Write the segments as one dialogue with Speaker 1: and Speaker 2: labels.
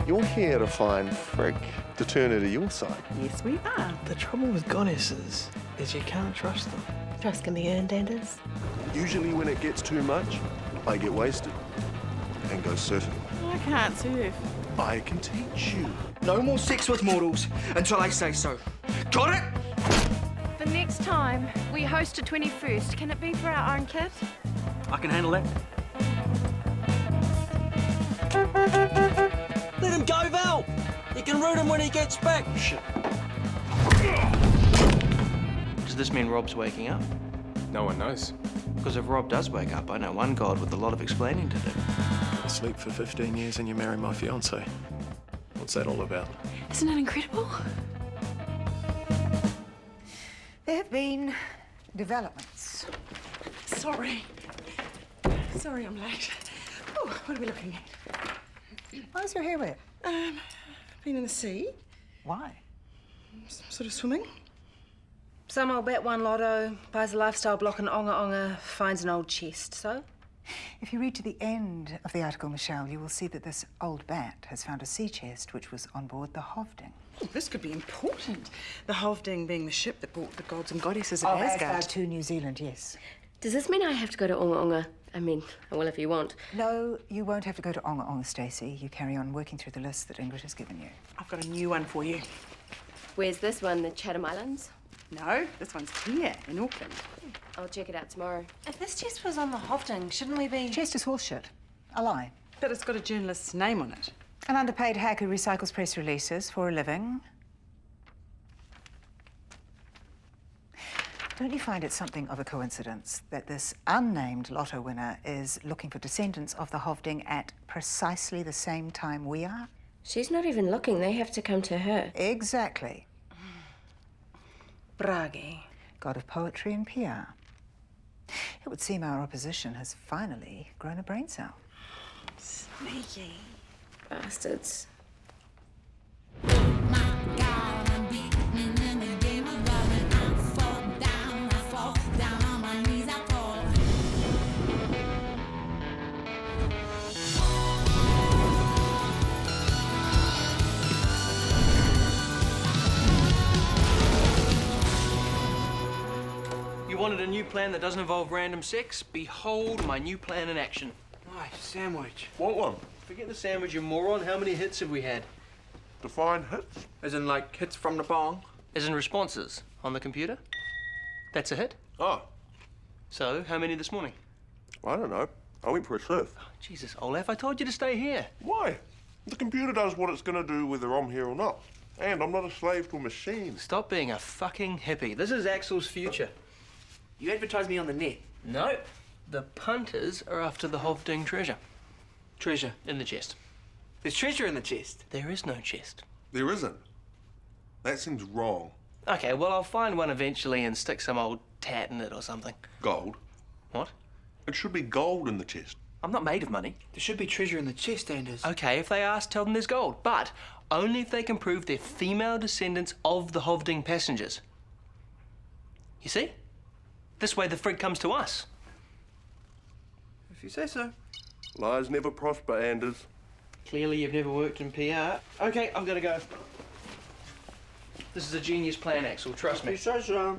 Speaker 1: You're here to find Frigg, to turn her to your side.
Speaker 2: Yes, we are.
Speaker 3: The trouble with goddesses is you can't trust them.
Speaker 2: Trust can be earned, Anders.
Speaker 1: Usually when it gets too much, I get wasted and go surfing.
Speaker 2: I can't surf.
Speaker 1: I can teach you.
Speaker 4: No more sex with mortals until I say so. Got it?
Speaker 5: The next time we host a 21st, can it be for our own kid?
Speaker 4: I can handle that.
Speaker 3: Let him go, Val! You can root him when he gets back.
Speaker 4: Shit.
Speaker 6: Does this mean Rob's waking up?
Speaker 7: No one knows.
Speaker 6: Because if Rob does wake up, I know one god with a lot of explaining to do.
Speaker 3: Sleep for 15 years and you marry my fiancée. What's that all about?
Speaker 5: Isn't that incredible?
Speaker 8: There have been developments.
Speaker 2: Sorry. Sorry I'm late. Oh, what are we looking at?
Speaker 8: Why is your hair wet?
Speaker 2: Been in the sea.
Speaker 8: Why?
Speaker 2: Sort of swimming.
Speaker 9: Some old bet won lotto, buys a lifestyle block in Onga Onga, finds an old chest, so?
Speaker 8: If you read to the end of the article, Michele, you will see that this old bat has found a sea chest which was on board the Hovding.
Speaker 2: Oh, this could be important. The Hovding being the ship that brought the gods and goddesses
Speaker 8: Oh,
Speaker 2: of Asgard.
Speaker 8: to New Zealand, yes.
Speaker 5: Does this mean I have to go to Onga Onga? I mean, well, if you want.
Speaker 8: No, you won't have to go to Onga Onga, Stacey. You carry on working through the list that Ingrid has given you.
Speaker 2: I've got a new one for you.
Speaker 5: Where's this one, the Chatham Islands?
Speaker 2: No, this one's here in Auckland.
Speaker 5: I'll check it out tomorrow.
Speaker 9: If this chest was on the Hovding, shouldn't we be...
Speaker 8: Chest is horseshit. A lie.
Speaker 2: But it's got a journalist's name on it.
Speaker 8: An underpaid hack who recycles press releases for a living. Don't you find it something of a coincidence that this unnamed lotto winner is looking for descendants of the Hovding at precisely the same time we are?
Speaker 5: She's not even looking. They have to come to her.
Speaker 8: Exactly.
Speaker 9: Bragi.
Speaker 8: God of poetry and PR. It would seem our opposition has finally grown a brain cell.
Speaker 2: Sneaky.
Speaker 5: Bastards.
Speaker 6: You wanted a new plan that doesn't involve random sex? Behold my new plan in action.
Speaker 4: Nice sandwich.
Speaker 1: Want one?
Speaker 6: Forget the sandwich, you moron. How many hits have we had?
Speaker 1: Define hits.
Speaker 4: As in, like, hits from the bong?
Speaker 6: As in responses on the computer? That's a hit.
Speaker 1: Oh,
Speaker 6: So, how many this morning?
Speaker 1: I don't know. I went for a surf.
Speaker 6: Jesus, Olaf, I told you to stay here.
Speaker 1: Why? The computer does what it's going to do whether I'm here or not. And I'm not a slave to a machine.
Speaker 6: Stop being a fucking hippie. This is Axel's future.
Speaker 4: You advertised me on the net.
Speaker 6: No, the punters are after the Hovding treasure.
Speaker 4: Treasure.
Speaker 6: In the chest.
Speaker 4: There's treasure in the chest.
Speaker 6: There is no chest.
Speaker 1: There isn't. That seems wrong.
Speaker 6: Okay, well, I'll find one eventually and stick some old tat in it or something.
Speaker 1: Gold.
Speaker 6: What?
Speaker 1: It should be gold in the chest.
Speaker 6: I'm not made of money.
Speaker 4: There should be treasure in the chest, Anders.
Speaker 6: Okay, if they ask, tell them there's gold. But only if they can prove they're female descendants of the Hovding passengers. You see? This way the Frigg comes to us.
Speaker 4: If you say so.
Speaker 1: Lies never prosper, Anders.
Speaker 6: Clearly you've never worked in PR. Okay, I've got to go. This is a genius plan, Axel, trust me.
Speaker 4: You say so.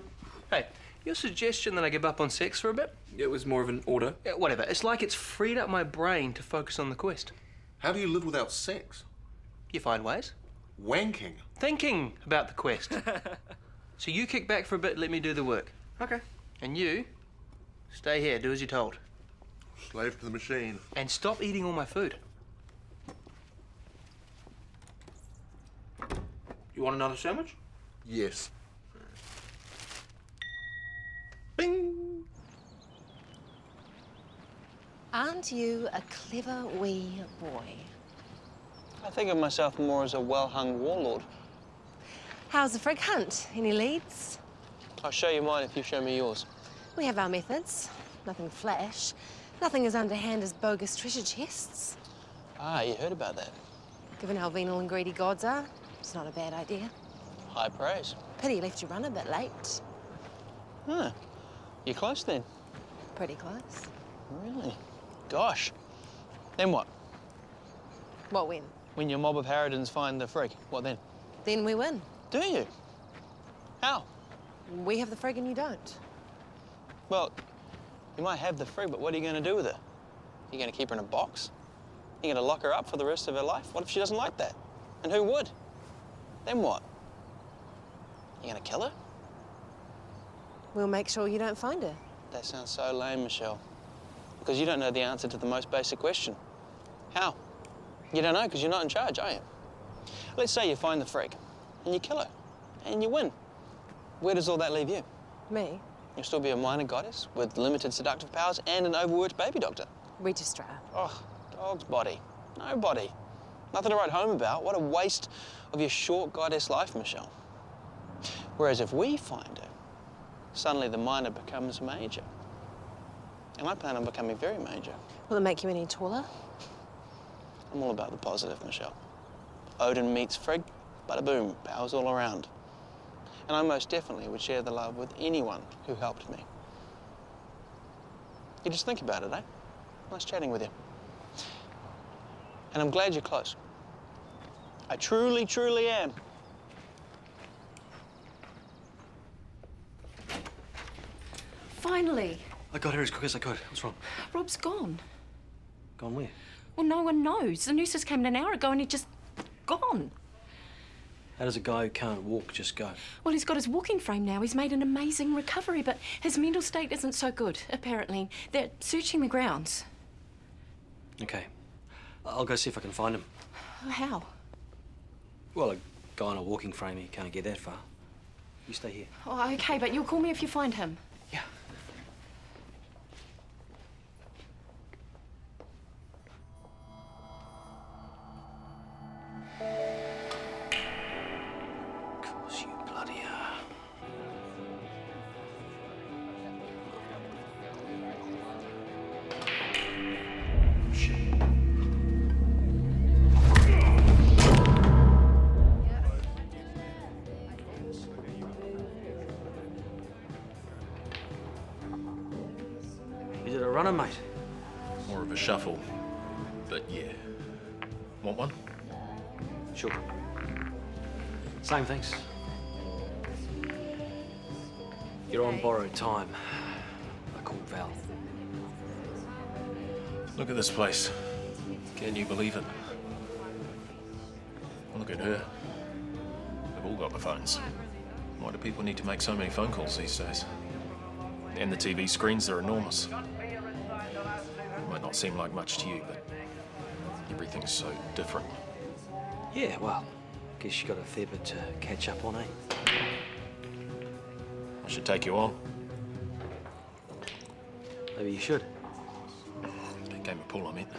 Speaker 6: Hey, your suggestion that I give up on sex for a bit?
Speaker 4: It was more of an order.
Speaker 6: Yeah, whatever. It's like it's freed up my brain to focus on the quest.
Speaker 1: How do you live without sex?
Speaker 6: You find ways.
Speaker 1: Wanking.
Speaker 6: Thinking about the quest. So you kick back for a bit, let me do the work.
Speaker 4: Okay.
Speaker 6: And you, stay here, do as you're told.
Speaker 1: Slave to the machine.
Speaker 6: And stop eating all my food.
Speaker 4: You want another sandwich?
Speaker 1: Yes. Bing!
Speaker 10: Aren't you a clever wee boy?
Speaker 3: I think of myself more as a well-hung warlord.
Speaker 10: How's the Frigg hunt? Any leads?
Speaker 3: I'll show you mine if you show me yours.
Speaker 10: We have our methods. Nothing flash. Nothing as underhand as bogus treasure chests.
Speaker 3: Ah, you heard about that.
Speaker 10: Given how venal and greedy gods are, it's not a bad idea.
Speaker 3: High praise.
Speaker 10: Pity you left your run a bit late.
Speaker 3: Huh. You're close then?
Speaker 10: Pretty close.
Speaker 3: Really? Gosh. Then what?
Speaker 10: What when?
Speaker 7: When your mob of harridans find the Frigg, what then?
Speaker 10: Then we win.
Speaker 7: Do you? How?
Speaker 10: We have the Frigg and you don't.
Speaker 7: Well, you might have the Frigg, but what are you going to do with her? You going to keep her in a box? You going to lock her up for the rest of her life? What if she doesn't like that? And who would? Then what? You going to kill her?
Speaker 10: We'll make sure you don't find her.
Speaker 7: That sounds so lame, Michele. Because you don't know the answer to the most basic question. How? You don't know because you're not in charge, are you? Let's say you find the Frigg and you kill her and you win. Where does all that leave you?
Speaker 10: Me?
Speaker 7: You'll still be a minor goddess with limited seductive powers and an overworked baby doctor.
Speaker 10: Registrar.
Speaker 7: Oh, dog's body. No body. Nothing to write home about. What a waste of your short goddess life, Michele. Whereas if we find her, suddenly the minor becomes major. And I plan on becoming very major.
Speaker 10: Will it make you any taller?
Speaker 7: I'm all about the positive, Michele. Odin meets Frigg, bada boom, powers all around. And I most definitely would share the love with anyone who helped me. You just think about it, eh? Nice chatting with you. And I'm glad you're close. I truly, truly am.
Speaker 2: Finally.
Speaker 3: I got here as quick as I could. What's wrong?
Speaker 2: Rob's gone.
Speaker 3: Gone where?
Speaker 2: Well, no one knows. The nurses came in an hour ago and he'd just gone.
Speaker 3: How does a guy who can't walk just go?
Speaker 2: Well, he's got his walking frame now. He's made an amazing recovery, but his mental state isn't so good, apparently. They're searching the grounds.
Speaker 3: Okay. I'll go see if I can find him.
Speaker 2: How?
Speaker 3: Well, a guy on a walking frame, he can't get that far. You stay here.
Speaker 2: Oh, okay, but you'll call me if you find him.
Speaker 3: Yeah. Of course, you bloody are. Is it a runner, mate?
Speaker 11: More of a shuffle, but yeah. Want one?
Speaker 3: Sure. Same thanks. You're on borrowed time. I called Val.
Speaker 11: Look at this place. Can you believe it? Look at her. They've all got the phones. Why do people need to make so many phone calls these days? And the TV screens are enormous. Might not seem like much to you, but everything's so different.
Speaker 3: Yeah, well, guess you got a fair bit to catch up on, eh?
Speaker 11: I should take you on.
Speaker 3: Maybe you should.
Speaker 11: That game of pool, I meant.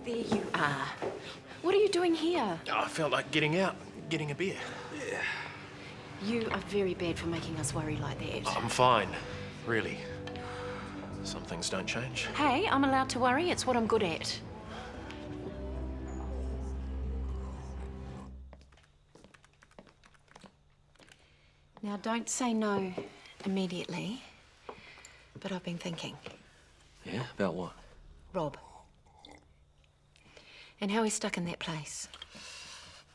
Speaker 2: There you are. What are you doing here?
Speaker 11: Oh, I felt like getting out, getting a beer.
Speaker 3: Yeah.
Speaker 2: You are very bad for making us worry like that.
Speaker 11: I'm fine, really. Some things don't change.
Speaker 2: Hey, I'm allowed to worry. It's what I'm good at. Now, don't say no immediately, but I've been thinking.
Speaker 3: Yeah? About what?
Speaker 2: Rob. And how he's stuck in that place.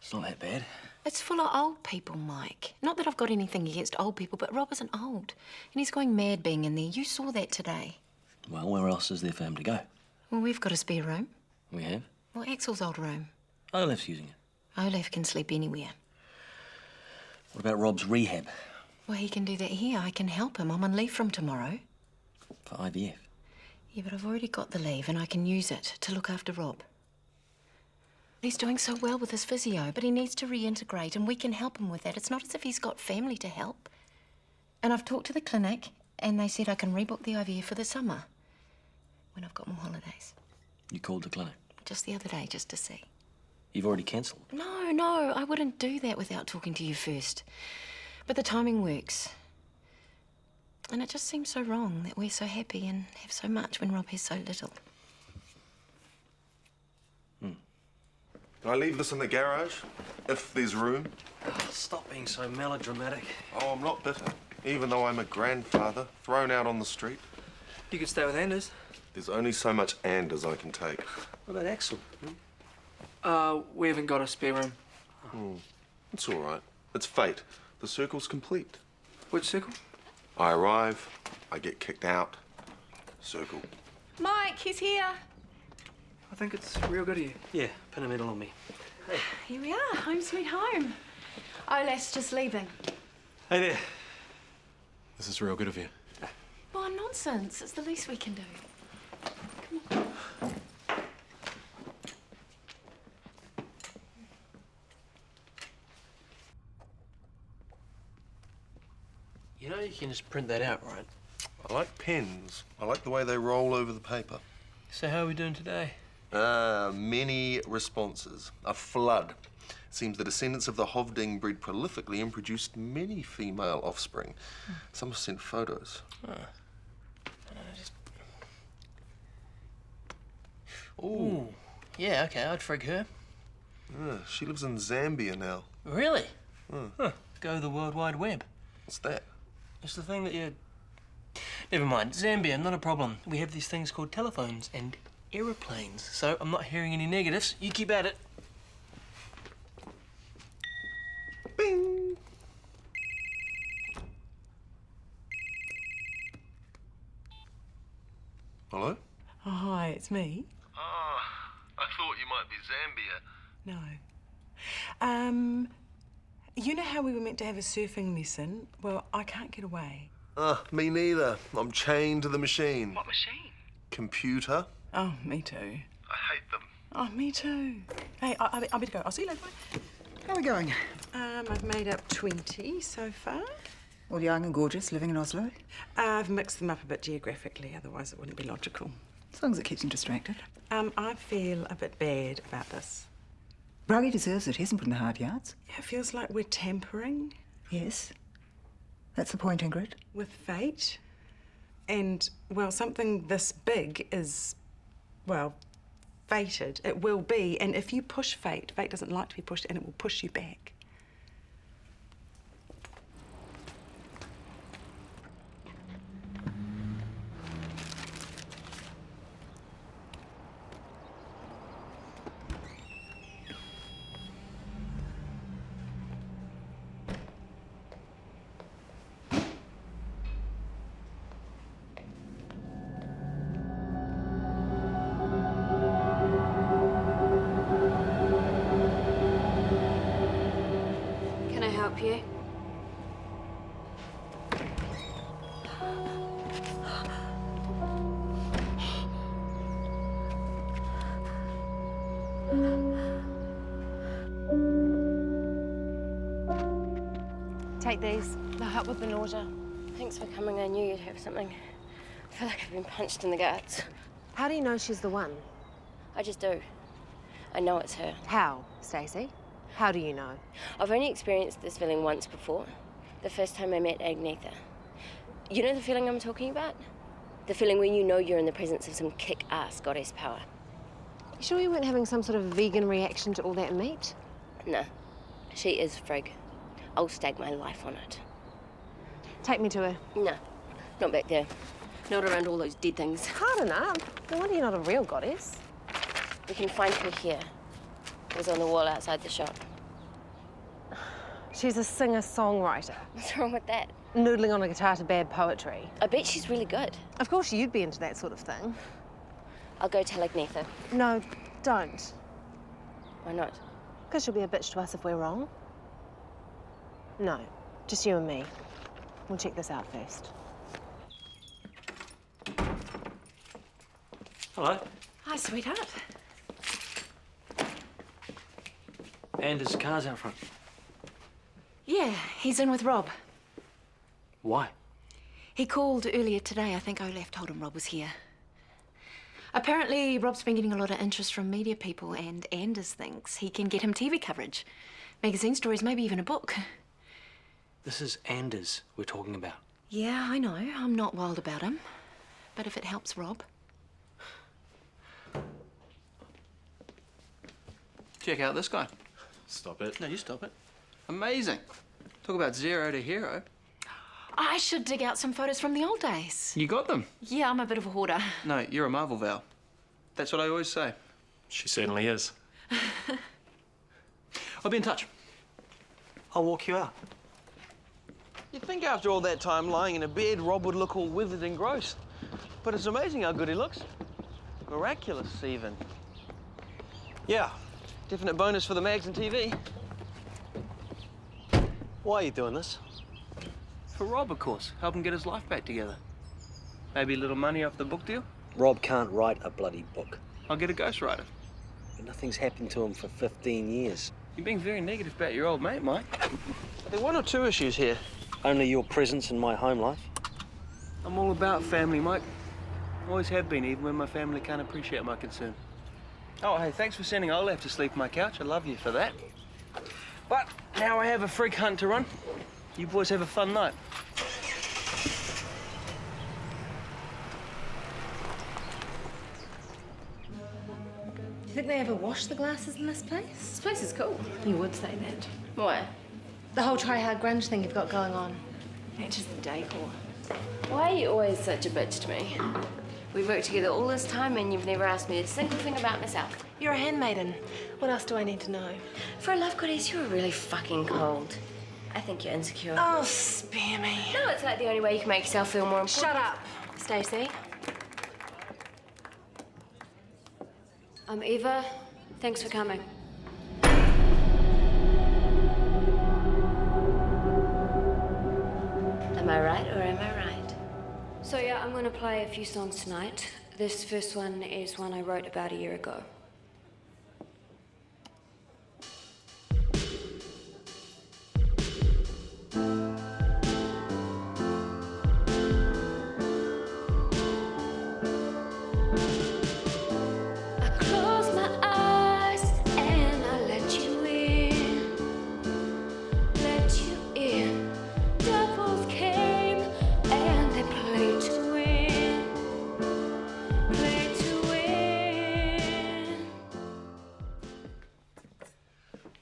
Speaker 3: It's not that bad.
Speaker 2: It's full of old people, Mike. Not that I've got anything against old people, but Rob isn't old. And he's going mad being in there. You saw that today.
Speaker 3: Well, where else is there for him to go?
Speaker 2: Well, we've got a spare room.
Speaker 3: We have?
Speaker 2: Well, Axel's old room.
Speaker 3: Olaf's using it.
Speaker 2: Olaf can sleep anywhere.
Speaker 3: What about Rob's rehab?
Speaker 2: Well, he can do that here. I can help him. I'm on leave from tomorrow.
Speaker 3: For IVF?
Speaker 2: Yeah, but I've already got the leave and I can use it to look after Rob. He's doing so well with his physio, but he needs to reintegrate and we can help him with that. It's not as if he's got family to help. And I've talked to the clinic and they said I can rebook the IVF for the summer when I've got more holidays.
Speaker 3: You called the clinic?
Speaker 2: Just the other day, just to see.
Speaker 3: You've already cancelled?
Speaker 2: No, I wouldn't do that without talking to you first. But the timing works. And it just seems so wrong that we're so happy and have so much when Rob has so little.
Speaker 1: Can I leave this in the garage? If there's room?
Speaker 3: Oh, stop being so melodramatic.
Speaker 1: Oh, I'm not bitter. Even though I'm a grandfather, thrown out on the street.
Speaker 4: You could stay with Anders.
Speaker 1: There's only so much Anders I can take.
Speaker 6: What about Axel?
Speaker 4: We haven't got a spare room.
Speaker 1: It's all right. It's fate. The circle's complete.
Speaker 4: Which circle?
Speaker 1: I arrive, I get kicked out. Circle.
Speaker 5: Mike, he's here.
Speaker 4: I think it's real good of you.
Speaker 6: Yeah, pin a medal on me.
Speaker 5: Here we are, home sweet home. Olaf's just leaving.
Speaker 6: Hey there.
Speaker 11: This is real good of you.
Speaker 2: Oh, nonsense. It's the least we can do.
Speaker 6: You know you can just print that out, right?
Speaker 1: I like pens. I like the way they roll over the paper.
Speaker 6: So how are we doing today?
Speaker 1: Many responses. A flood. It seems the descendants of the Hovding bred prolifically and produced many female offspring. Some have sent photos.
Speaker 6: Ooh. Yeah, okay, I'd frig her.
Speaker 1: She lives in Zambia now.
Speaker 6: Really? Huh. Go the World Wide Web.
Speaker 1: What's that?
Speaker 6: It's the thing that you... Never mind. Zambia, not a problem. We have these things called telephones and aeroplanes, so I'm not hearing any negatives. You keep at it.
Speaker 1: Bing! Hello?
Speaker 12: Oh, hi, it's me.
Speaker 1: I thought you might be Zambia.
Speaker 12: No. You know how we were meant to have a surfing lesson? Well, I can't get away.
Speaker 1: Me neither. I'm chained to the machine.
Speaker 12: What machine?
Speaker 1: Computer.
Speaker 12: Oh, me too.
Speaker 1: I hate them.
Speaker 12: Oh, me too. Hey, I better go. I'll see you later. Bye.
Speaker 8: How are we going?
Speaker 12: I've made up 20 so far.
Speaker 8: All young and gorgeous, living in Oslo?
Speaker 12: I've mixed them up a bit geographically, otherwise it wouldn't be logical.
Speaker 8: As long as it keeps him distracted.
Speaker 12: I feel a bit bad about this.
Speaker 8: Bragi deserves it. He hasn't put in the hard yards.
Speaker 12: Yeah, it feels like we're tampering
Speaker 8: Yes. That's the point, Ingrid.
Speaker 12: with fate. And, well, something this big is, well, fated. It will be. And if you push fate, fate doesn't like to be pushed and it will push you back.
Speaker 10: Can I help you? Take these. They'll help with the nausea.
Speaker 13: Thanks for coming. I knew you'd have something. I feel like I've been punched in the guts.
Speaker 10: How do you know she's the one?
Speaker 13: I just do. I know it's her.
Speaker 10: How, Stacey? How do you know?
Speaker 13: I've only experienced this feeling once before. The first time I met Agnetha. You know the feeling I'm talking about? The feeling when you know you're in the presence of some kick-ass goddess power.
Speaker 10: You sure you weren't having some sort of vegan reaction to all that meat?
Speaker 13: No. She is Frigg. I'll stake my life on it.
Speaker 10: Take me to her.
Speaker 13: No. Not back there. Not around all those dead things.
Speaker 10: Hard enough. No wonder you're not a real goddess.
Speaker 13: We can find her here. It was on the wall outside the shop.
Speaker 10: She's a singer-songwriter.
Speaker 13: What's wrong with that?
Speaker 10: Noodling on a guitar to bad poetry.
Speaker 13: I bet she's really good.
Speaker 10: Of course you'd be into that sort of thing.
Speaker 13: I'll go tell Agnetha.
Speaker 10: No, don't.
Speaker 13: Why not?
Speaker 10: Because she'll be a bitch to us if we're wrong. No, just you and me. We'll check this out first.
Speaker 6: Hello.
Speaker 2: Hi, sweetheart.
Speaker 6: And his car's out front.
Speaker 2: Yeah, he's in with Rob.
Speaker 6: Why?
Speaker 2: He called earlier today. I think Olaf told him Rob was here. Apparently, Rob's been getting a lot of interest from media people, and Anders thinks he can get him TV coverage, magazine stories, maybe even a book.
Speaker 6: This is Anders we're talking about.
Speaker 2: Yeah, I know. I'm not wild about him. But if it helps Rob...
Speaker 6: Check out this guy.
Speaker 11: Stop it.
Speaker 6: No, you stop it. Amazing. Talk about zero to hero.
Speaker 2: I should dig out some photos from the old days.
Speaker 6: You got them?
Speaker 2: Yeah, I'm a bit of a hoarder.
Speaker 6: No, you're a marvel, Val. That's what I always say.
Speaker 11: She certainly is.
Speaker 6: I'll be in touch.
Speaker 7: I'll walk you out. You'd think after all that time lying in a bed, Rob would look all withered and gross. But it's amazing how good he looks. Miraculous, even. Yeah, definite bonus for the mags and TV.
Speaker 14: Why are you doing this?
Speaker 6: For Rob, of course. Help him get his life back together. Maybe a little money off the book deal?
Speaker 14: Rob can't write a bloody book.
Speaker 6: I'll get a ghostwriter.
Speaker 14: But nothing's happened to him for 15 years.
Speaker 6: You're being very negative about your old mate, Mike.
Speaker 7: There are one or two issues here.
Speaker 14: Only your presence in my home life.
Speaker 6: I'm all about family, Mike. Always have been, even when my family can't appreciate my concern. Oh, hey, thanks for sending Olaf to sleep on my couch. I love you for that. But now I have a Frigg hunt to run. You boys have a fun night.
Speaker 9: Do you think they ever wash the glasses in this place?
Speaker 5: This place is cool.
Speaker 9: You would say that.
Speaker 5: Why?
Speaker 9: The whole try-hard grunge thing you've got going on.
Speaker 5: It's just the decor.
Speaker 13: Why are you always such a bitch to me? We've worked together all this time and you've never asked me a single thing about myself.
Speaker 9: You're a handmaiden. What else do I need to know?
Speaker 13: For a love goddess, you're really fucking cold. I think you're insecure.
Speaker 9: Oh, spare me.
Speaker 13: No, it's like the only way you can make yourself feel more important.
Speaker 9: Shut up, Stacey.
Speaker 10: I'm Eva. Thanks for coming.
Speaker 13: Am I right or am I right?
Speaker 10: So yeah, I'm going to play a few songs tonight. This first one is one I wrote about a year ago.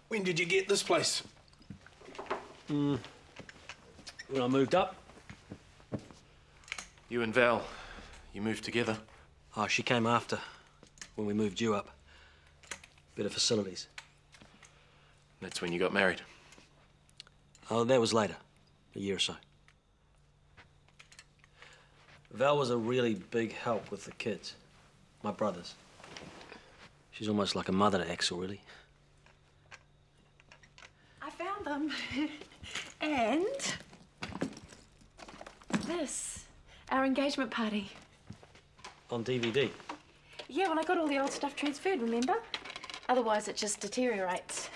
Speaker 11: When did you get this place?
Speaker 14: When I moved up.
Speaker 11: You and Val, you moved together?
Speaker 14: Oh, she came after, when we moved you up. Better facilities.
Speaker 11: That's when you got married?
Speaker 14: Oh, that was later, a year or so. Val was a really big help with the kids, my brothers. She's almost like a mother to Axel, really.
Speaker 9: I found them. And this, our engagement party.
Speaker 14: On DVD?
Speaker 9: Yeah, well, I got all the old stuff transferred, remember? Otherwise, it just deteriorates.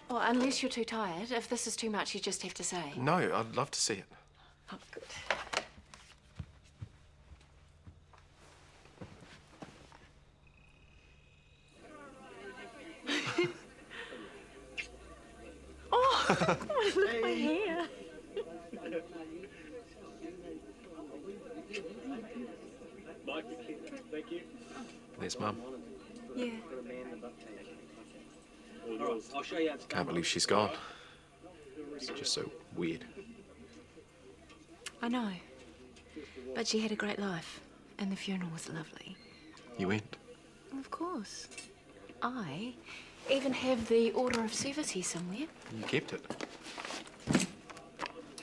Speaker 2: Well, unless you're too tired. If this is too much, you just have to say.
Speaker 11: No, I'd love to see it.
Speaker 9: Oh, good. Oh, look at my hair.
Speaker 11: There's Mum.
Speaker 9: Yeah.
Speaker 11: Can't believe she's gone. It's just so weird.
Speaker 2: I know. But she had a great life, and the funeral was lovely.
Speaker 11: You went?
Speaker 2: Of course. I even have the Order of Service here somewhere.
Speaker 11: You kept it.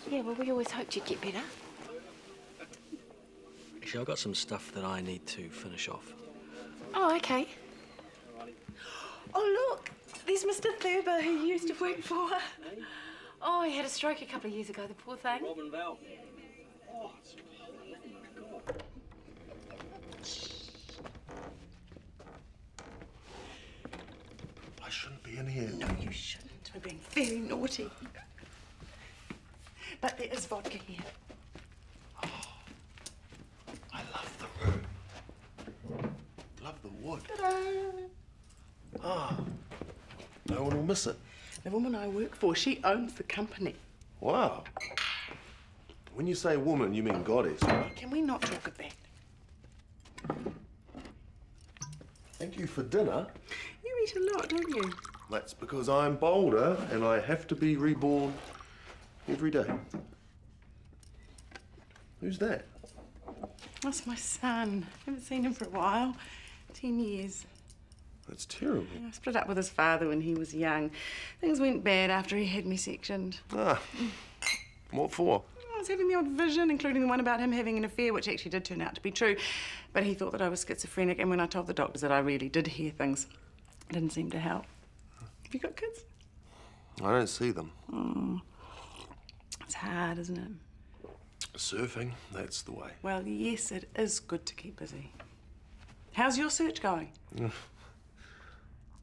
Speaker 2: Yeah, well, we always hoped you'd get better.
Speaker 14: Actually, I've got some stuff that I need to finish off.
Speaker 2: Oh, okay.
Speaker 9: Oh, look. There's Mr. Thurber, who you used to work for.
Speaker 2: Oh, he had a stroke a couple of years ago, the poor thing.
Speaker 14: Robin Val.
Speaker 1: I shouldn't be in here.
Speaker 9: No, you shouldn't. We're being very naughty. But there is vodka here.
Speaker 1: I love the room. Love the wood. Ah, no one will miss it.
Speaker 9: The woman I work for, she owns the company.
Speaker 1: Wow. When you say woman, you mean goddess.
Speaker 9: Can we not talk of that?
Speaker 1: Thank you for dinner.
Speaker 9: You eat a lot, don't you?
Speaker 1: That's because I'm bolder and I have to be reborn every day. Who's that?
Speaker 12: That's my son. Haven't seen him for a while. 10 years.
Speaker 1: That's terrible.
Speaker 12: I split up with his father when he was young. Things went bad after he had me sectioned.
Speaker 1: Ah. What for?
Speaker 12: I was having the odd vision, including the one about him having an affair, which actually did turn out to be true. But he thought that I was schizophrenic, and when I told the doctors that I really did hear things, it didn't seem to help. Have you got kids?
Speaker 1: I don't see them.
Speaker 12: Oh. It's hard, isn't it?
Speaker 1: Surfing, that's the way.
Speaker 12: Well, yes, it is good to keep busy. How's your search going?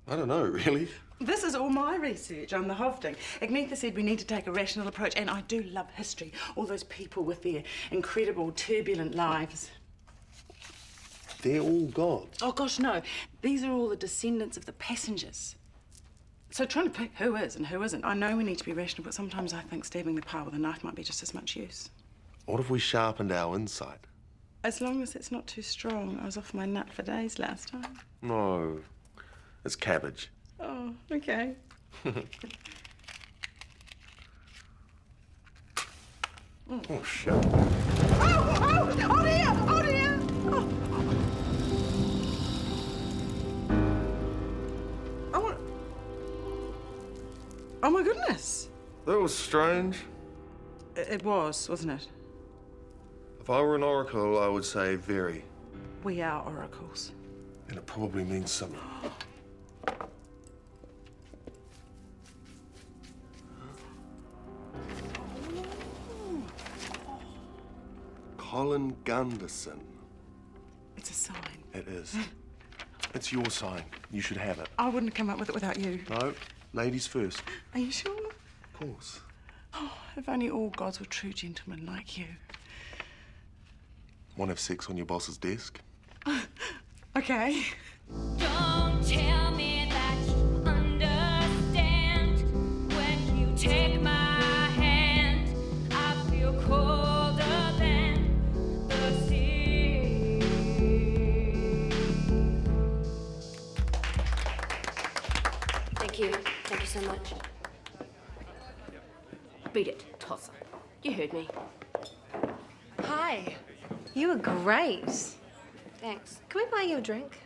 Speaker 1: I don't know, really.
Speaker 12: This is all my research on the Hovding. Agnetha said we need to take a rational approach, and I do love history. All those people with their incredible, turbulent lives.
Speaker 1: They're all gods.
Speaker 12: Oh, gosh, no. These are all the descendants of the passengers. So trying to pick who is and who isn't, I know we need to be rational, but sometimes I think stabbing the pile with a knife might be just as much use.
Speaker 1: What if we sharpened our insight?
Speaker 12: As long as it's not too strong. I was off my nut for days last time.
Speaker 1: No. It's cabbage.
Speaker 12: Oh, okay.
Speaker 1: Oh, shit.
Speaker 12: Oh, dear! Oh, dear! Oh. Oh, my goodness.
Speaker 1: That was strange.
Speaker 12: It was, wasn't it?
Speaker 1: If I were an oracle, I would say very.
Speaker 12: We are oracles.
Speaker 1: And it probably means something. Colin Gunderson.
Speaker 12: It's a sign.
Speaker 1: It is. It's your sign. You should have it.
Speaker 12: I wouldn't have come up with it without you.
Speaker 1: No, ladies first.
Speaker 12: Are you sure?
Speaker 1: Of course.
Speaker 12: Oh, if only all gods were true gentlemen like you.
Speaker 1: Want to have sex on your boss's desk?
Speaker 12: Okay.
Speaker 15: Don't tell me that you understand. When you take my hand, I feel colder than the sea.
Speaker 13: Thank you. Thank you so much. Beat it, tosser. You heard me.
Speaker 10: Hi. You were great.
Speaker 13: Thanks.
Speaker 10: Can we buy you a drink?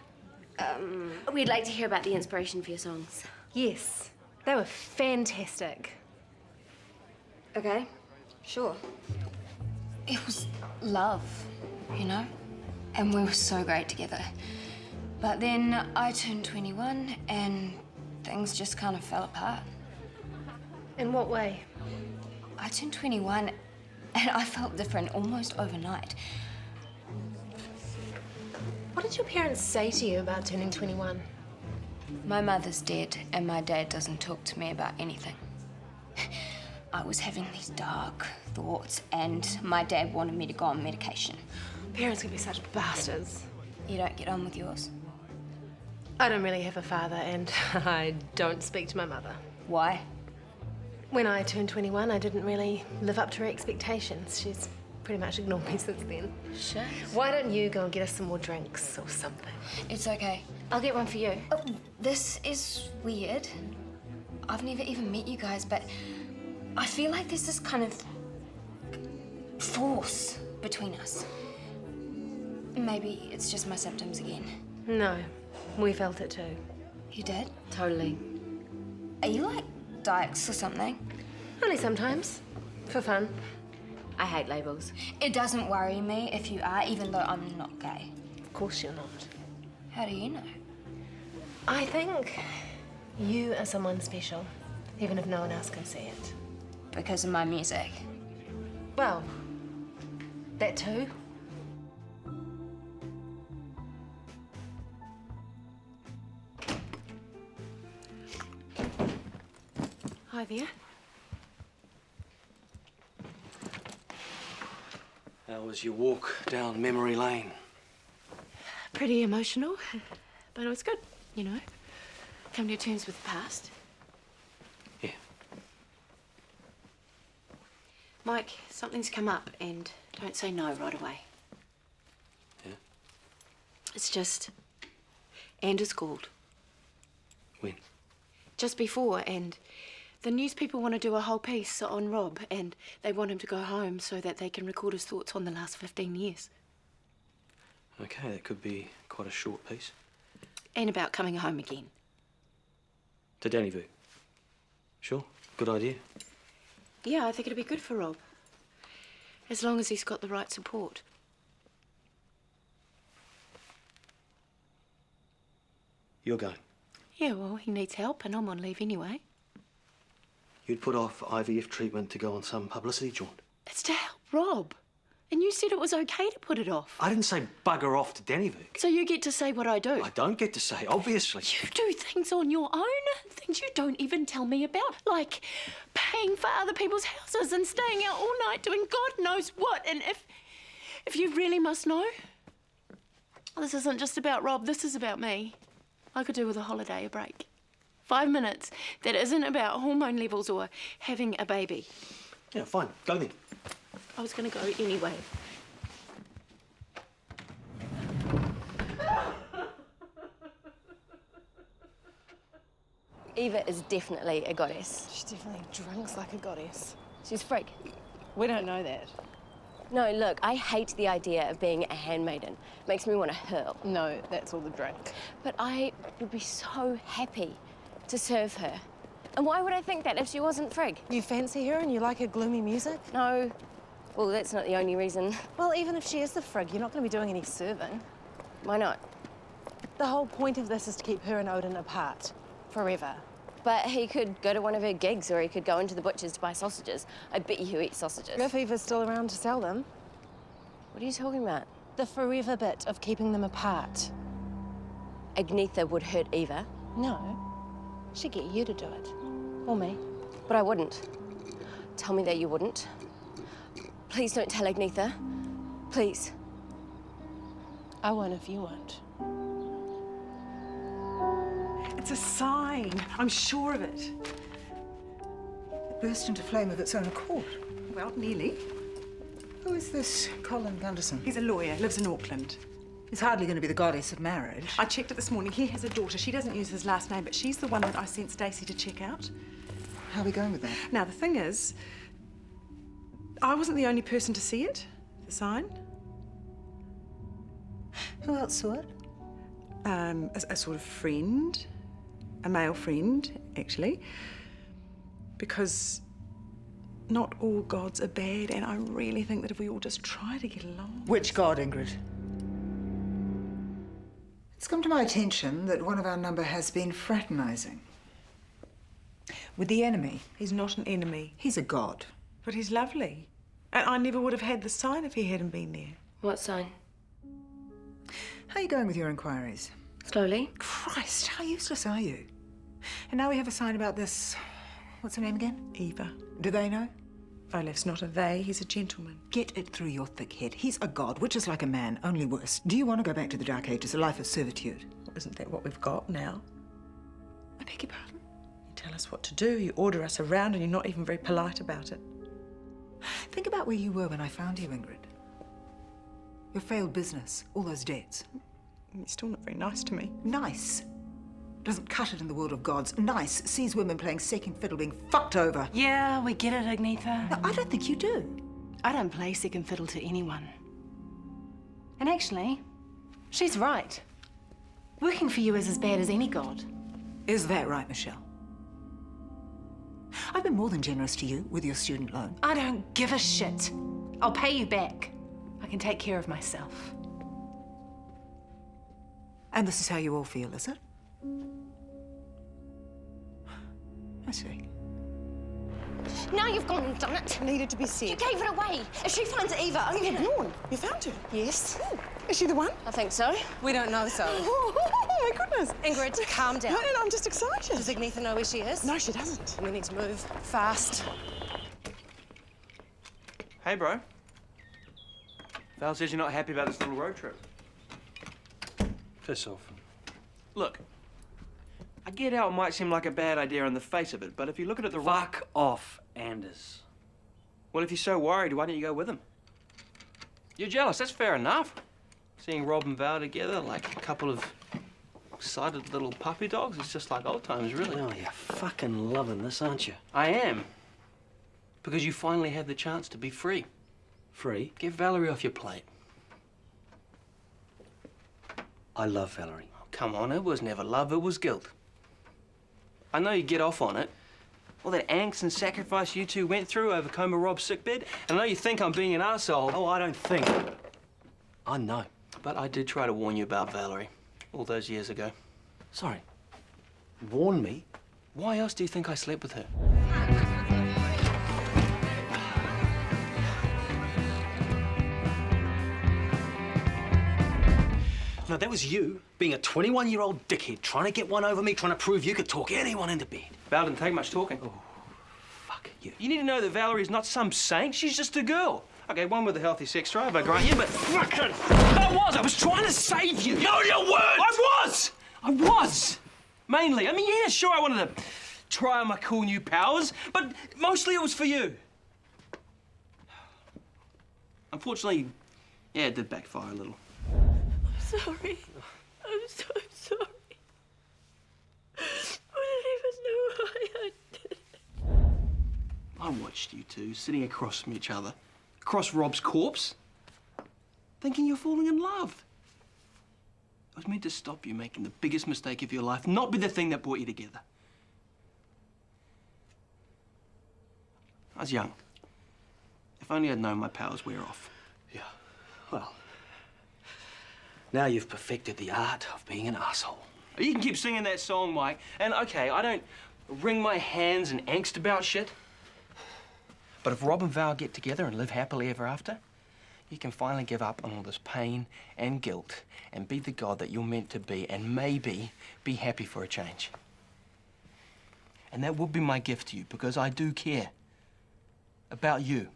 Speaker 13: We'd like to hear about the inspiration for your songs.
Speaker 10: Yes. They were fantastic.
Speaker 13: Okay, sure. It was love, you know? And we were so great together. But then I turned 21 and things just kind of fell apart.
Speaker 10: In what way?
Speaker 13: I turned 21 and I felt different almost overnight.
Speaker 10: What did your parents say to you about turning 21?
Speaker 13: My mother's dead and my dad doesn't talk to me about anything. I was having these dark thoughts and my dad wanted me to go on medication.
Speaker 10: Parents can be such bastards.
Speaker 13: You don't get on with yours?
Speaker 10: I don't really have a father and I don't speak to my mother.
Speaker 13: Why?
Speaker 10: When I turned 21, I didn't really live up to her expectations. She's pretty much ignored me since then.
Speaker 13: Shit.
Speaker 10: Why don't you go and get us some more drinks or something?
Speaker 13: It's okay. I'll get one for you. Oh, this is weird. I've never even met you guys, but I feel like there's this kind of force between us. Maybe it's just my symptoms again.
Speaker 10: No, we felt it too.
Speaker 13: You did?
Speaker 10: Totally.
Speaker 13: Are you like dykes or something?
Speaker 10: Only sometimes. For fun.
Speaker 13: I hate labels. It doesn't worry me if you are, even though I'm not gay.
Speaker 10: Of course you're not.
Speaker 13: How do you know?
Speaker 10: I think you are someone special, even if no one else can see it.
Speaker 13: Because of my music?
Speaker 10: Well, that too. Hi there.
Speaker 14: How was your walk down memory lane?
Speaker 10: Pretty emotional, but it was good, you know. Come to terms with the past.
Speaker 14: Yeah.
Speaker 2: Mike, something's come up and don't say no right away.
Speaker 14: Yeah?
Speaker 2: It's just... Anders called.
Speaker 14: When?
Speaker 2: Just before, and The news people want to do a whole piece on Rob, and they want him to go home so that they can record his thoughts on the last 15 years.
Speaker 14: Okay, that could be quite a short piece.
Speaker 2: And about coming home again.
Speaker 14: To Dannyville. Sure, good idea.
Speaker 2: Yeah, I think it'd be good for Rob. As long as he's got the right support.
Speaker 14: You're going.
Speaker 2: Yeah, well, he needs help, and I'm on leave anyway.
Speaker 14: You'd put off IVF treatment to go on some publicity jaunt.
Speaker 2: It's to help Rob. And you said it was okay to put it off.
Speaker 14: I didn't say bugger off to Dannyville.
Speaker 2: So you get to say what I do.
Speaker 14: I don't get to say, obviously.
Speaker 2: You do things on your own, things you don't even tell me about, like paying for other people's houses and staying out all night doing God knows what. And if you really must know, this isn't just about Rob, this is about me. I could do with a holiday, a break. 5 minutes that isn't about hormone levels or having a baby.
Speaker 14: Yeah, fine. Go then.
Speaker 2: I was going to go anyway.
Speaker 10: Eva is definitely a goddess.
Speaker 16: She definitely drinks like a goddess.
Speaker 10: She's Frigg.
Speaker 16: We don't know that.
Speaker 10: No, look, I hate the idea of being a handmaiden. Makes me want to hurl.
Speaker 16: No, that's all the drink.
Speaker 10: But I would be so happy to serve her. And why would I think that if she wasn't Frigg?
Speaker 16: You fancy her and you like her gloomy music?
Speaker 10: No. Well, that's not the only reason.
Speaker 16: Well, even if she is the Frigg, you're not going to be doing any serving.
Speaker 10: Why not?
Speaker 16: The whole point of this is to keep her and Odin apart. Forever.
Speaker 10: But he could go to one of her gigs, or he could go into the butcher's to buy sausages. I bet you he eats sausages.
Speaker 16: If Eva's still around to sell them.
Speaker 10: What are you talking about?
Speaker 16: The forever bit of keeping them apart.
Speaker 10: Agnetha would hurt Eva.
Speaker 16: No. She'd get you to do it. Or me.
Speaker 10: But I wouldn't. Tell me that you wouldn't. Please don't tell Agnetha. Please.
Speaker 16: I won't if you won't.
Speaker 12: It's a sign. I'm sure of it.
Speaker 8: It burst into flame of its own accord.
Speaker 12: Well, nearly.
Speaker 8: Who is this Colin Gunderson?
Speaker 12: He's a lawyer, lives in Auckland.
Speaker 8: He's hardly going to be the goddess of marriage.
Speaker 12: I checked it this morning. He has a daughter. She doesn't use his last name, but she's the one that I sent Stacey to check out.
Speaker 8: How are we going with that?
Speaker 12: Now, the thing is, I wasn't the only person to see it, the sign.
Speaker 8: Who else saw it?
Speaker 12: A sort of friend, a male friend, actually. Because not all gods are bad, and I really think that if we all just try to get along...
Speaker 8: Which god, Ingrid? It's come to my attention that one of our number has been fraternizing. With the enemy.
Speaker 12: He's not an enemy.
Speaker 8: He's a god.
Speaker 12: But he's lovely. And I never would have had the sign if he hadn't been there.
Speaker 10: What sign?
Speaker 8: How are you going with your inquiries?
Speaker 10: Slowly.
Speaker 8: Christ, how useless are you? And now we have a sign about this... What's her name again?
Speaker 12: Eva.
Speaker 8: Do they know?
Speaker 12: Olaf's not a they, he's a gentleman.
Speaker 8: Get it through your thick head. He's a god, which is like a man, only worse. Do you want to go back to the Dark Ages, a life of servitude?
Speaker 12: Isn't that what we've got now? I beg your pardon? You tell us what to do, you order us around, and you're not even very polite about it.
Speaker 8: Think about where you were when I found you, Ingrid. Your failed business, all those debts.
Speaker 12: You're still not very nice to me.
Speaker 8: Nice doesn't cut it in the world of gods. Nice sees women playing second fiddle being fucked over.
Speaker 9: Yeah, we get it, Agnetha.
Speaker 8: No, I don't think you do.
Speaker 9: I don't play second fiddle to anyone. And actually, she's right. Working for you is as bad as any god.
Speaker 8: Is that right, Michele? I've been more than generous to you with your student loan.
Speaker 9: I don't give a shit. I'll pay you back. I can take care of myself.
Speaker 8: And this is how you all feel, is it? I see.
Speaker 10: Now you've gone and done it.
Speaker 16: Needed to be said.
Speaker 10: You gave it away. If she finds Eva, I'm gonna...
Speaker 16: Dawn, you found her?
Speaker 10: Yes.
Speaker 16: Is she the one?
Speaker 10: I think so.
Speaker 16: We don't know, so. Oh, my goodness.
Speaker 10: Ingrid, calm down.
Speaker 16: No, I'm just excited.
Speaker 10: Does Agnetha know where she is?
Speaker 16: No, she doesn't.
Speaker 10: We need to move fast.
Speaker 6: Hey, bro. Val says you're not happy about this little road trip.
Speaker 14: Piss off.
Speaker 6: Look, I get how it might seem like a bad idea on the face of it, but if you look at it the right...
Speaker 14: Fuck off, Anders.
Speaker 6: Well, if you're so worried, why don't you go with him? You're jealous, that's fair enough. Seeing Rob and Val together like a couple of Excited little puppy dogs. It's just like old times, really.
Speaker 14: Oh, you're fucking loving this, aren't you?
Speaker 6: I am. Because you finally have the chance to be free.
Speaker 14: Free?
Speaker 6: Get Valerie off your plate.
Speaker 14: I love Valerie.
Speaker 6: Oh, come on, it was never love, it was guilt. I know you get off on it. All that angst and sacrifice you two went through over Coma Rob's sickbed, and I know you think I'm being an arsehole.
Speaker 14: Oh, I don't think. I know.
Speaker 6: But I did try to warn you about Valerie all those years ago.
Speaker 14: Sorry. Warn me?
Speaker 6: Why else do you think I slept with her?
Speaker 14: No, that was you being a 21-year-old dickhead trying to get one over me, trying to prove you could talk anyone into bed.
Speaker 6: Val didn't take much talking.
Speaker 14: Oh, fuck you.
Speaker 6: You need to know that Valerie's not some saint. She's just a girl. Okay, one with a healthy sex drive, I grant you, but fucking... I was trying to save you. No, you weren't! I was! Mainly. I mean, yeah, sure, I wanted to try on my cool new powers, but mostly it was for you. Unfortunately, yeah, it did backfire a little.
Speaker 15: I'm sorry. I'm so sorry. I didn't even know I did it.
Speaker 6: I watched you two sitting across from each other, across Rob's corpse, thinking you're falling in love. I was meant to stop you making the biggest mistake of your life, not be the thing that brought you together. I was young. If only I'd known my powers wear off.
Speaker 14: Yeah, well, now you've perfected the art of being an asshole.
Speaker 6: You can keep singing that song, Mike, and okay, I don't wring my hands in angst about shit. But if Rob and Val get together and live happily ever after, you can finally give up on all this pain and guilt and be the god that you're meant to be and maybe be happy for a change. And that would be my gift to you because I do care about you.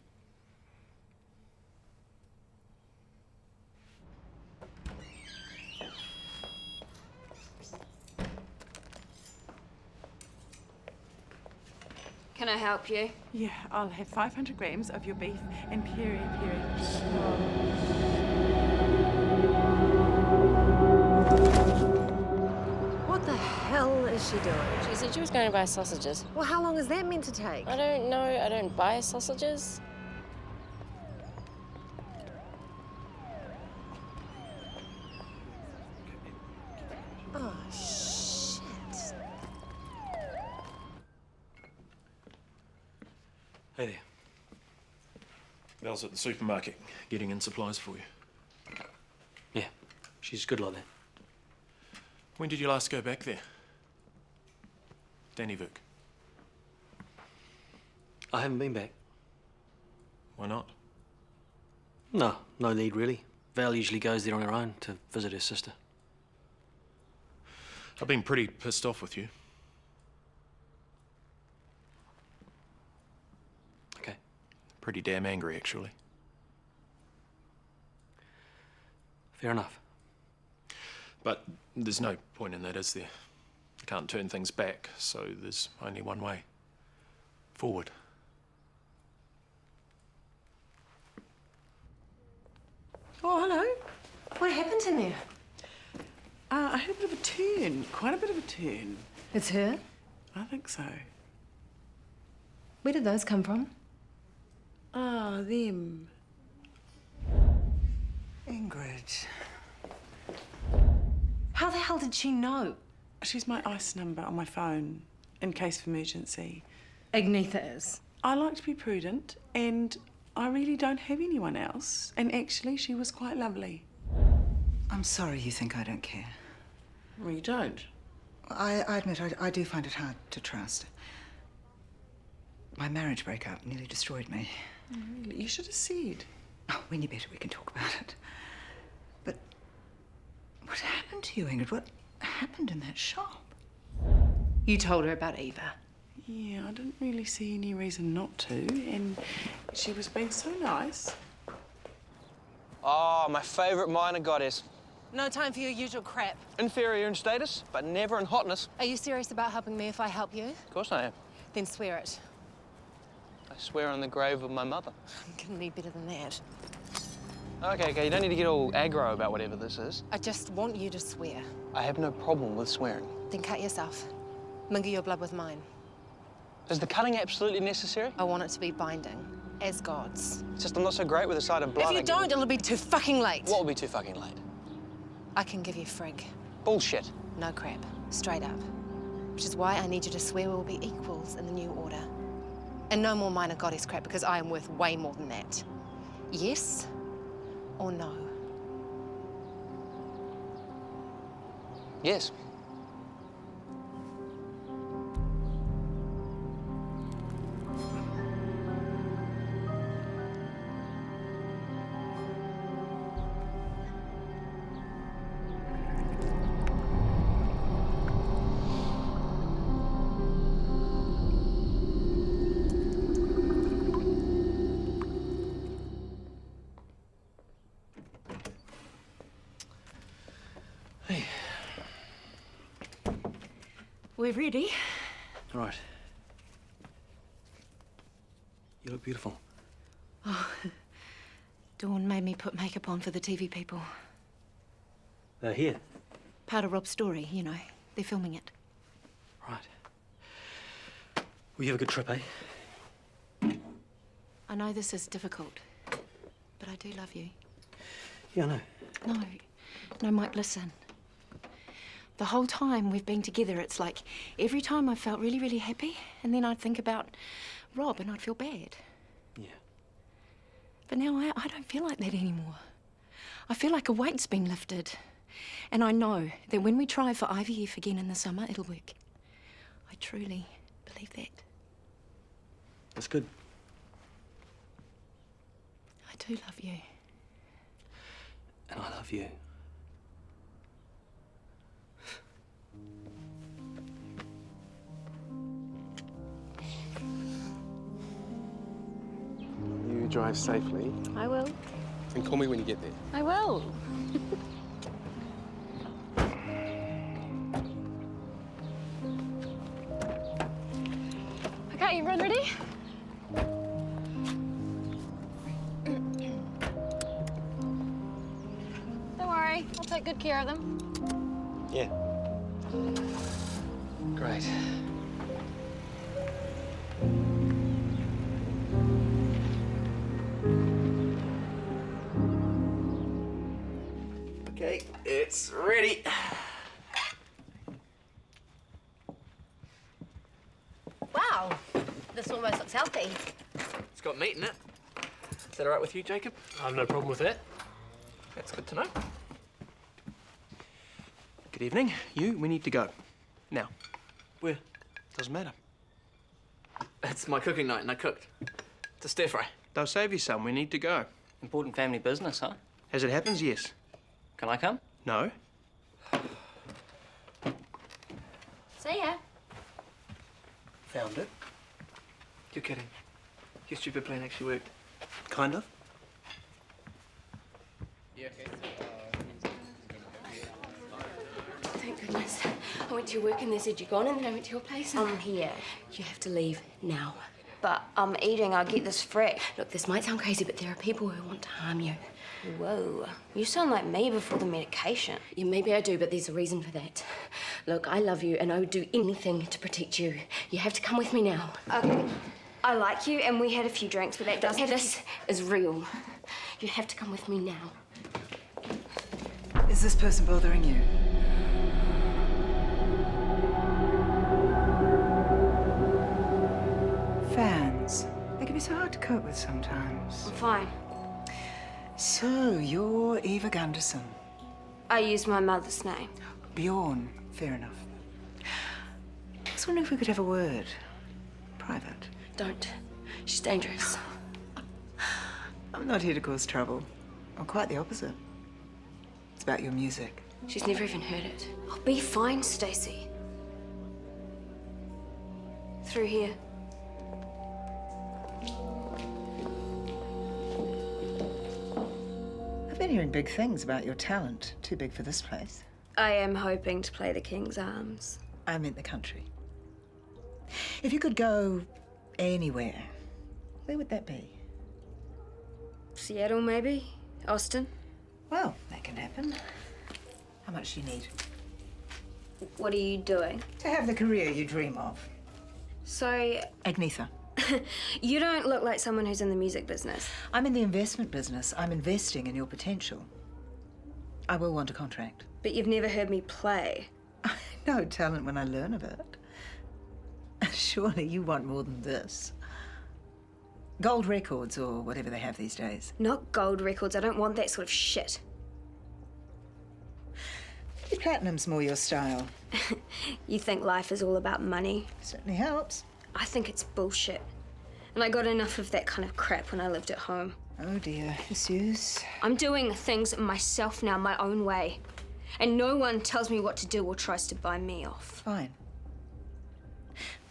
Speaker 13: Can I help you?
Speaker 12: Yeah, I'll have 500 grams of your beef and peri-peri.
Speaker 16: What the hell is she doing?
Speaker 10: She said she was going to buy sausages.
Speaker 16: Well, how long is that meant to take?
Speaker 10: I don't know. I don't buy sausages.
Speaker 16: Oh, shit.
Speaker 11: Hey there. Val's at the supermarket, getting in supplies for you.
Speaker 14: Yeah, she's good like that.
Speaker 11: When did you last go back there? Danny Vic.
Speaker 14: I haven't been back.
Speaker 11: Why not?
Speaker 14: No, no need really. Val usually goes there on her own to visit her sister.
Speaker 11: I've been pretty pissed off with you.
Speaker 14: Okay.
Speaker 11: Pretty damn angry, actually.
Speaker 14: Fair enough.
Speaker 11: But there's no point in that, is there? You can't turn things back, so there's only one way. Forward.
Speaker 12: Oh, hello.
Speaker 9: What happened in there?
Speaker 12: I had a bit of a turn, quite a bit of a turn.
Speaker 9: It's her?
Speaker 12: I think so.
Speaker 9: Where did those come from?
Speaker 12: Ah, them.
Speaker 8: Ingrid.
Speaker 9: How the hell did she know?
Speaker 12: She's my ICE number on my phone, in case of emergency.
Speaker 9: Agnetha is.
Speaker 12: I like to be prudent, and I really don't have anyone else. And actually, she was quite lovely.
Speaker 8: I'm sorry you think I don't care.
Speaker 12: Well, you don't.
Speaker 8: I admit I do find it hard to trust. My marriage breakup nearly destroyed me.
Speaker 12: Oh, really? You should have said.
Speaker 8: Oh, when you're better, we can talk about it. But what happened to you, Ingrid? What happened in that shop?
Speaker 9: You told her about Eva.
Speaker 12: Yeah, I didn't really see any reason not to, and she was being so nice.
Speaker 7: Oh, my favourite minor goddess.
Speaker 16: No time for your usual crap.
Speaker 7: Inferior in status, but never in hotness.
Speaker 16: Are you serious about helping me if I help you?
Speaker 7: Of course I am.
Speaker 16: Then swear it.
Speaker 7: I swear on the grave of my mother.
Speaker 16: I'm gonna need better than that.
Speaker 7: Okay, you don't need to get all aggro about whatever this is.
Speaker 16: I just want you to swear.
Speaker 7: I have no problem with swearing.
Speaker 16: Then cut yourself. Mingle your blood with mine.
Speaker 7: Is the cutting absolutely necessary?
Speaker 16: I want it to be binding, as gods.
Speaker 7: It's just I'm not so great with the sight of blood.
Speaker 16: If you don't, it'll be too fucking late.
Speaker 7: What will be too fucking late?
Speaker 16: I can give you Frigg.
Speaker 7: Bullshit.
Speaker 16: No crap. Straight up. Which is why I need you to swear we'll be equals in the new order. And no more minor goddess crap, because I am worth way more than that. Yes or no?
Speaker 7: Yes.
Speaker 16: We're ready.
Speaker 14: All right. You look beautiful.
Speaker 2: Oh, Dawn made me put makeup on for the TV people.
Speaker 14: They're here.
Speaker 2: Part of Rob's story, you know. They're filming it.
Speaker 14: Right. Well, you have a good trip, eh?
Speaker 2: I know this is difficult, but I do love you.
Speaker 14: Yeah, I know.
Speaker 2: No, Mike, listen. The whole time we've been together, it's like every time I felt really, really happy, and then I'd think about Rob and I'd feel bad.
Speaker 14: Yeah.
Speaker 2: But now I don't feel like that anymore. I feel like a weight's been lifted. And I know that when we try for IVF again in the summer, it'll work. I truly believe that.
Speaker 14: That's good.
Speaker 2: I do love you.
Speaker 14: And I love you.
Speaker 3: You drive safely.
Speaker 13: I will.
Speaker 3: And call me when you get there.
Speaker 13: I will. Okay, everyone ready? Don't worry, I'll take good care of them.
Speaker 7: Yeah. Great.
Speaker 6: Okay, it's ready.
Speaker 10: Wow, this almost looks healthy.
Speaker 6: It's got meat in it. Is that all right with you, Jacob?
Speaker 11: I have no problem with that.
Speaker 6: That's good to know. Good evening. We need to go. Now.
Speaker 7: Where?
Speaker 6: Doesn't matter.
Speaker 4: It's my cooking night and I cooked. It's a stir fry.
Speaker 6: They'll save you some. We need to go.
Speaker 4: Important family business, huh?
Speaker 6: As it happens, yes.
Speaker 4: Can I come?
Speaker 6: No.
Speaker 13: See ya.
Speaker 6: Found it.
Speaker 4: You're kidding. Your stupid plan actually worked.
Speaker 6: Kind of.
Speaker 13: Thank goodness. I went to your work and they said you're gone, and then I went to your place and...
Speaker 17: I'm here.
Speaker 13: You have to leave now.
Speaker 17: But I'm eating. I'll get this Frigg.
Speaker 13: Look, this might sound crazy, but there are people who want to harm you.
Speaker 17: Whoa. You sound like me before the medication.
Speaker 13: Yeah, maybe I do, but there's a reason for that. Look, I love you, and I would do anything to protect you. You have to come with me now.
Speaker 17: Okay. I like you, and we had a few drinks, but that doesn't...
Speaker 13: This is real. You have to come with me now.
Speaker 8: Is this person bothering you? Fans. They can be so hard to cope with sometimes.
Speaker 17: I'm fine.
Speaker 8: So, you're Eva Gunderson.
Speaker 17: I used my mother's name.
Speaker 8: Bjorn. Fair enough. I was wondering if we could have a word. Private.
Speaker 13: Don't. She's dangerous.
Speaker 8: I'm not here to cause trouble. I'm quite the opposite. It's about your music.
Speaker 13: She's never even heard it.
Speaker 17: I'll be fine, Stacey. Through here.
Speaker 8: I've been hearing big things about your talent. Too big for this place.
Speaker 17: I am hoping to play the King's Arms.
Speaker 8: I meant the country. If you could go anywhere, where would that be?
Speaker 17: Seattle, maybe?
Speaker 13: Austin?
Speaker 8: Well, that can happen. How much do you need?
Speaker 13: What are you doing?
Speaker 8: To have the career you dream of.
Speaker 13: Sorry.
Speaker 8: Agnetha.
Speaker 13: You don't look like someone who's in the music business.
Speaker 8: I'm in the investment business. I'm investing in your potential. I will want a contract.
Speaker 13: But you've never heard me play.
Speaker 8: No talent when I learn of it. Surely you want more than this. Gold records or whatever they have these days.
Speaker 13: Not gold records. I don't want that sort of shit.
Speaker 8: Maybe platinum's more your style.
Speaker 13: You think life is all about money?
Speaker 8: Certainly helps.
Speaker 13: I think it's bullshit. And I got enough of that kind of crap when I lived at home.
Speaker 8: Oh dear, issues.
Speaker 13: I'm doing things myself now, my own way. And no one tells me what to do or tries to buy me off.
Speaker 8: Fine.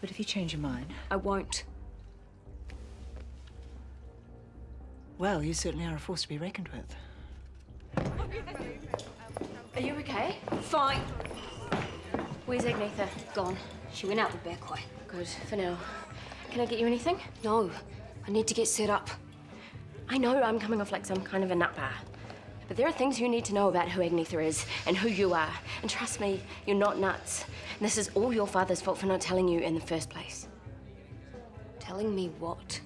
Speaker 8: But if you change your mind...
Speaker 13: I won't.
Speaker 8: Well, you certainly are a force to be reckoned with.
Speaker 10: Are you okay?
Speaker 13: Fine.
Speaker 10: Where's Agnetha?
Speaker 13: Gone. She went out the back way.
Speaker 10: Good, for now. Can I get you anything?
Speaker 13: No. I need to get set up.
Speaker 10: I know I'm coming off like some kind of a nut bar. But there are things you need to know about who Agnetha is and who you are. And trust me, you're not nuts. And this is all your father's fault for not telling you in the first place.
Speaker 13: Telling me what?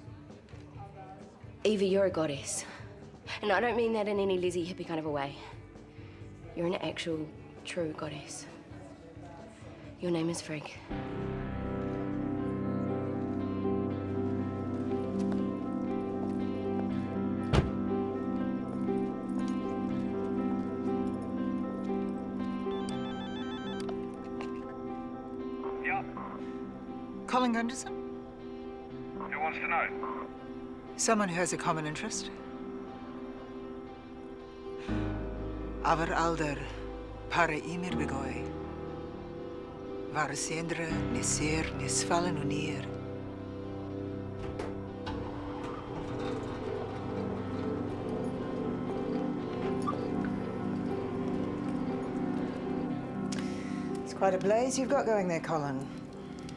Speaker 10: Eva, you're a goddess. And I don't mean that in any lazy hippie kind of a way. You're an actual, true goddess. Your name is Frigg.
Speaker 8: Colin Gunderson?
Speaker 18: Who wants to know?
Speaker 8: Someone who has a common interest. Aver alder para immer begoi. Var sendre neser nesfallen unir. It's quite a blaze you've got going there, Colin.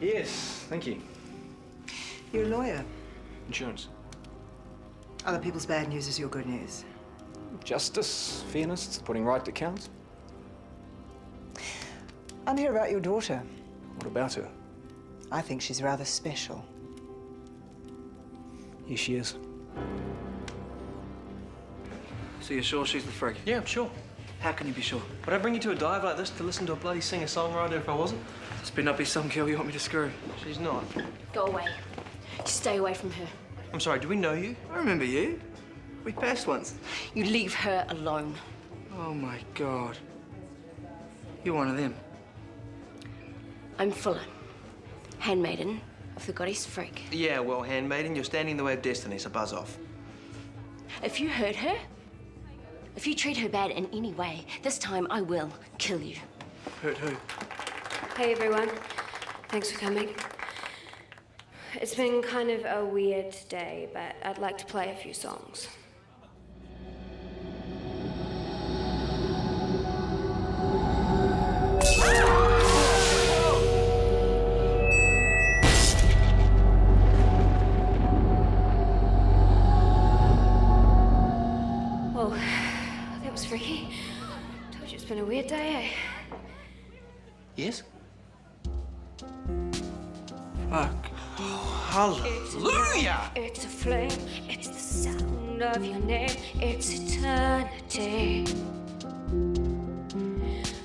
Speaker 3: Yes, thank you.
Speaker 8: You're a lawyer.
Speaker 3: Insurance.
Speaker 8: Other people's bad news is your good news.
Speaker 3: Justice, fairness, it's the putting right that counts.
Speaker 8: I'm here about your daughter.
Speaker 3: What about her?
Speaker 8: I think she's rather special.
Speaker 3: Yes, she is.
Speaker 6: So you're sure she's the Frigg?
Speaker 7: Yeah, I'm sure.
Speaker 6: How can you be sure?
Speaker 7: Would I bring you to a dive like this to listen to a bloody singer-songwriter if I wasn't?
Speaker 6: This better not be some girl you want me to screw.
Speaker 7: She's not.
Speaker 10: Go away. Stay away from her.
Speaker 7: I'm sorry, do we know you?
Speaker 6: I remember you. We passed once.
Speaker 10: You leave her alone.
Speaker 6: Oh my God. You're one of them.
Speaker 10: I'm Fuller, handmaiden of the goddess Frigg.
Speaker 7: Yeah, well, handmaiden, you're standing in the way of destiny, so buzz off.
Speaker 10: If you hurt her, if you treat her bad in any way, this time I will kill you.
Speaker 6: Hurt who?
Speaker 13: Hey, everyone. Thanks for coming. It's been kind of a weird day, but I'd like to play a few songs. Well, that was freaky. Told you it's been a weird day, eh?
Speaker 7: Yes?
Speaker 6: Fuck.
Speaker 7: Hallelujah!
Speaker 13: It's a flame, it's the sound of your name, it's eternity.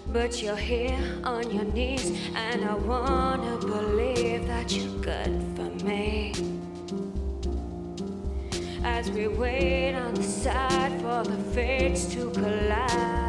Speaker 13: But you're here on your knees, and I wanna believe that you're good for me. As we wait on the side for the fates to collide.